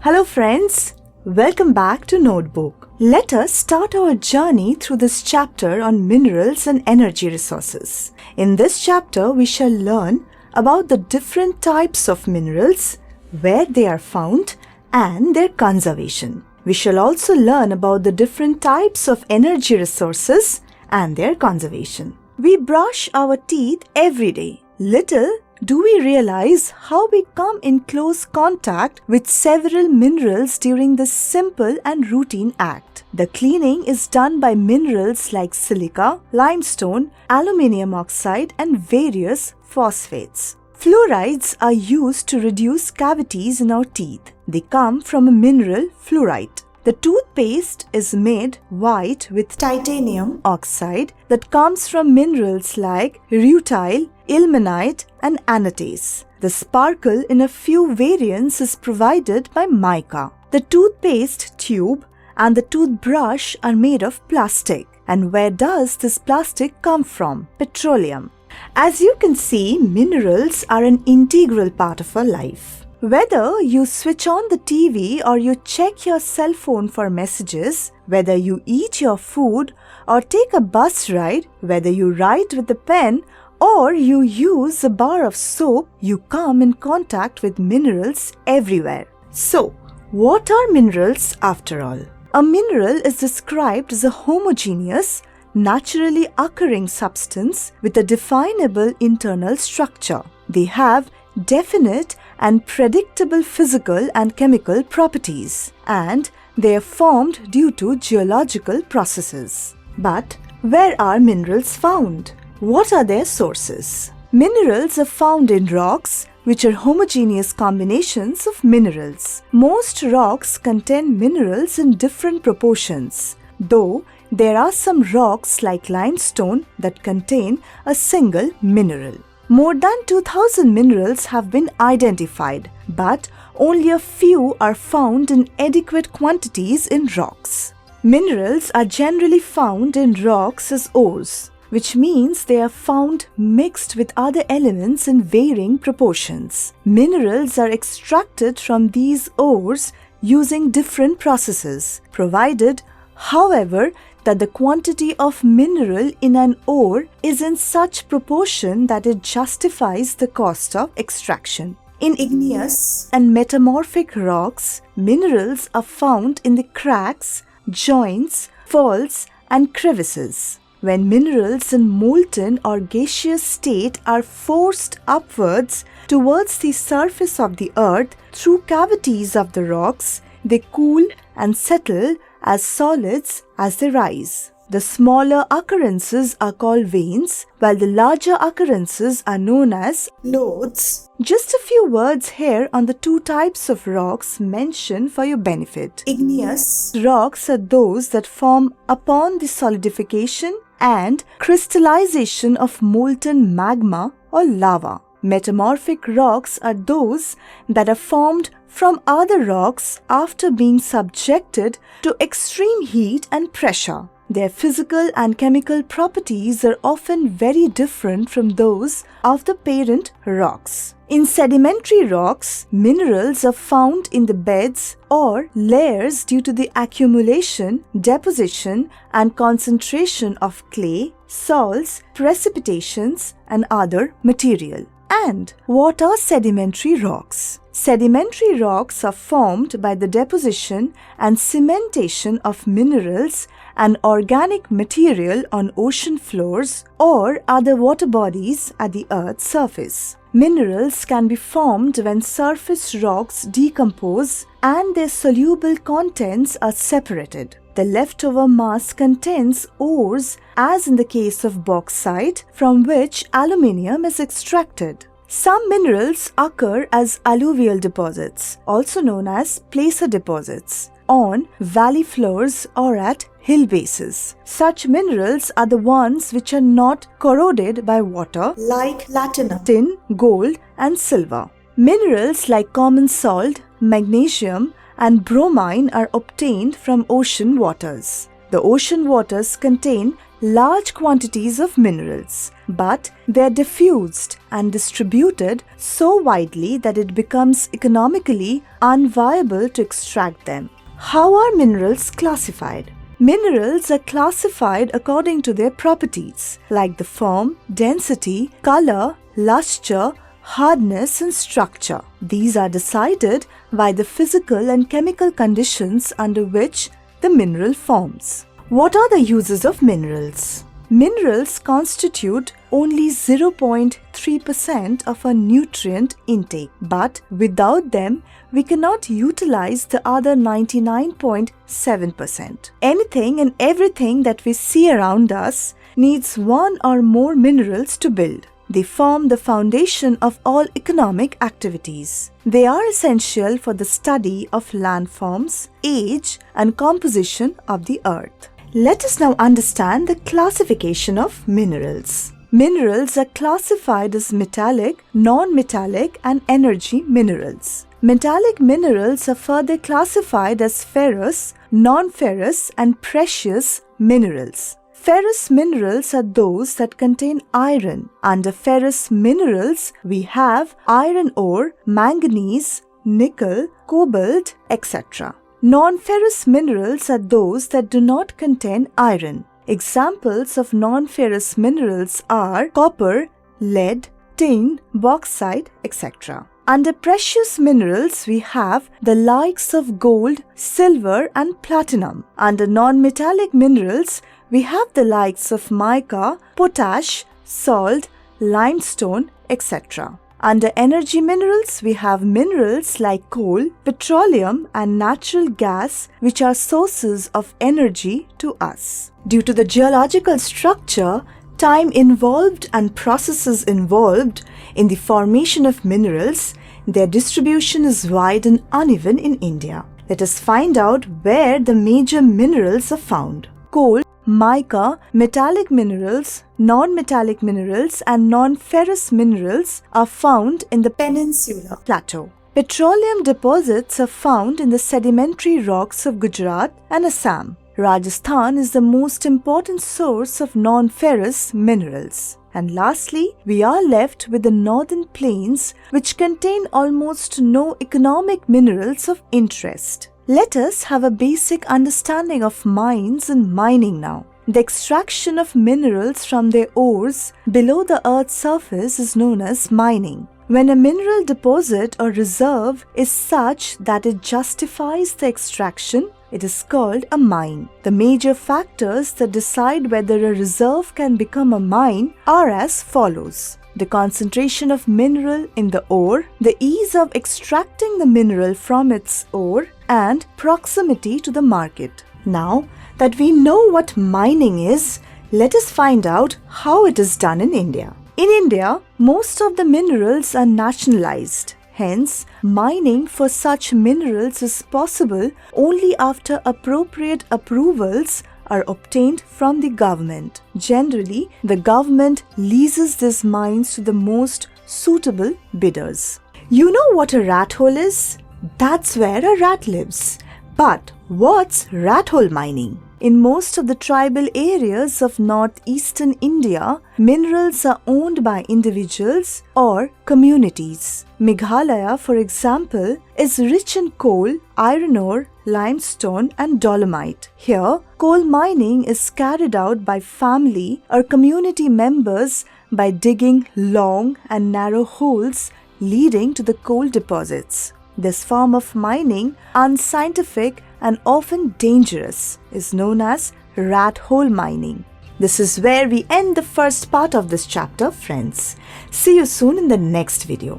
Hello friends, welcome back to Notebook. Let us start our journey through this chapter on minerals and energy resources. In this chapter, we shall learn about the different types of minerals, where they are found, and their conservation. We shall also learn about the different types of energy resources and their conservation. We brush our teeth every day. Little do we realize how we come in close contact with several minerals during this simple and routine act. The cleaning is done by minerals like silica, limestone, aluminium oxide, and various phosphates. Fluorides are used to reduce cavities in our teeth. They come from a mineral fluorite. The toothpaste is made white with titanium oxide that comes from minerals like rutile, ilmenite, and anatase. The sparkle in a few variants is provided by mica. The toothpaste tube and the toothbrush are made of plastic. And where does this plastic come from? Petroleum. As you can see, minerals are an integral part of our life. Whether you switch on the TV or you check your cell phone for messages, whether you eat your food or take a bus ride, whether you write with a pen or you use a bar of soap, you come in contact with minerals everywhere. So, what are minerals after all? A mineral is described as a homogeneous, naturally occurring substance with a definable internal structure. They have definite and predictable physical and chemical properties, and they are formed due to geological processes. But where are minerals found? What are their sources? Minerals are found in rocks, which are homogeneous combinations of minerals. Most rocks contain minerals in different proportions, though there are some rocks like limestone that contain a single mineral. More than 2000 minerals have been identified, but only a few are found in adequate quantities in rocks. Minerals are generally found in rocks as ores, which means they are found mixed with other elements in varying proportions. Minerals are extracted from these ores using different processes, provided, however, that the quantity of mineral in an ore is in such proportion that it justifies the cost of extraction. In igneous and metamorphic rocks, minerals are found in the cracks, joints, faults, and crevices. When minerals in molten or gaseous state are forced upwards towards the surface of the earth through cavities of the rocks, they cool and settle as solids as they rise. The smaller occurrences are called veins, while the larger occurrences are known as lodes. Just a few words here on the two types of rocks mentioned for your benefit. Igneous rocks are those that form upon the solidification and crystallization of molten magma or lava. Metamorphic rocks are those that are formed from other rocks after being subjected to extreme heat and pressure. Their physical and chemical properties are often very different from those of the parent rocks. In sedimentary rocks, minerals are found in the beds or layers due to the accumulation, deposition, and concentration of clay, salts, precipitations, and other material. And what are sedimentary rocks? Sedimentary rocks are formed by the deposition and cementation of minerals and organic material on ocean floors or other water bodies at the Earth's surface. Minerals can be formed when surface rocks decompose and their soluble contents are separated. The leftover mass contains ores, as in the case of bauxite, from which aluminium is extracted. Some minerals occur as alluvial deposits, also known as placer deposits, on valley floors or at hill bases. Such minerals are the ones which are not corroded by water, like platinum, tin, gold, and silver. Minerals like common salt, magnesium, and bromine are obtained from ocean waters. The ocean waters contain large quantities of minerals, but they are diffused and distributed so widely that it becomes economically unviable to extract them. How are minerals classified? Minerals are classified according to their properties, like the form, density, color, luster, hardness, and structure. These are decided by the physical and chemical conditions under which the mineral forms. What are the uses of minerals? Minerals constitute only 0.3% of our nutrient intake, but without them, we cannot utilize the other 99.7%. Anything and everything that we see around us needs one or more minerals to build. They form the foundation of all economic activities. They are essential for the study of landforms, age, and composition of the earth. Let us now understand the classification of minerals. Minerals are classified as metallic, non-metallic, and energy minerals. Metallic minerals are further classified as ferrous, non-ferrous, and precious minerals. Ferrous minerals are those that contain iron. Under ferrous minerals, we have iron ore, manganese, nickel, cobalt, etc. Non-ferrous minerals are those that do not contain iron. Examples of non-ferrous minerals are copper, lead, tin, bauxite, etc. Under precious minerals, we have the likes of gold, silver, and platinum. Under non-metallic minerals, we have the likes of mica, potash, salt, limestone, etc. Under energy minerals, we have minerals like coal, petroleum, and natural gas, which are sources of energy to us. Due to the geological structure, time involved, and processes involved in the formation of minerals, their distribution is wide and uneven in India. Let us find out where the major minerals are found. Coal, mica, metallic minerals, non-metallic minerals, and non-ferrous minerals are found in the Peninsular Plateau. Petroleum deposits are found in the sedimentary rocks of Gujarat and Assam. Rajasthan is the most important source of non-ferrous minerals. And lastly, we are left with the northern plains, which contain almost no economic minerals of interest. Let us have a basic understanding of mines and mining now. The extraction of minerals from their ores below the earth's surface is known as mining. When a mineral deposit or reserve is such that it justifies the extraction, it is called a mine. The major factors that decide whether a reserve can become a mine are as follows: the concentration of mineral in the ore, the ease of extracting the mineral from its ore, and proximity to the market. Now that we know what mining is, let us find out how it is done in India. In India, most of the minerals are nationalized. Hence, mining for such minerals is possible only after appropriate approvals are obtained from the government. Generally, the government leases these mines to the most suitable bidders. You know what a rat hole is? That's where a rat lives. But what's rat hole mining? In most of the tribal areas of northeastern India, minerals are owned by individuals or communities. Meghalaya, for example, is rich in coal, iron ore, limestone, and dolomite. Here, coal mining is carried out by family or community members by digging long and narrow holes leading to the coal deposits. This form of mining, unscientific and often dangerous, is known as rat hole mining. This is where we end the first part of this chapter, friends. See you soon in the next video.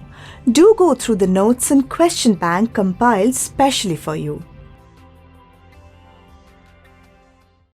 Do go through the notes and question bank compiled specially for you.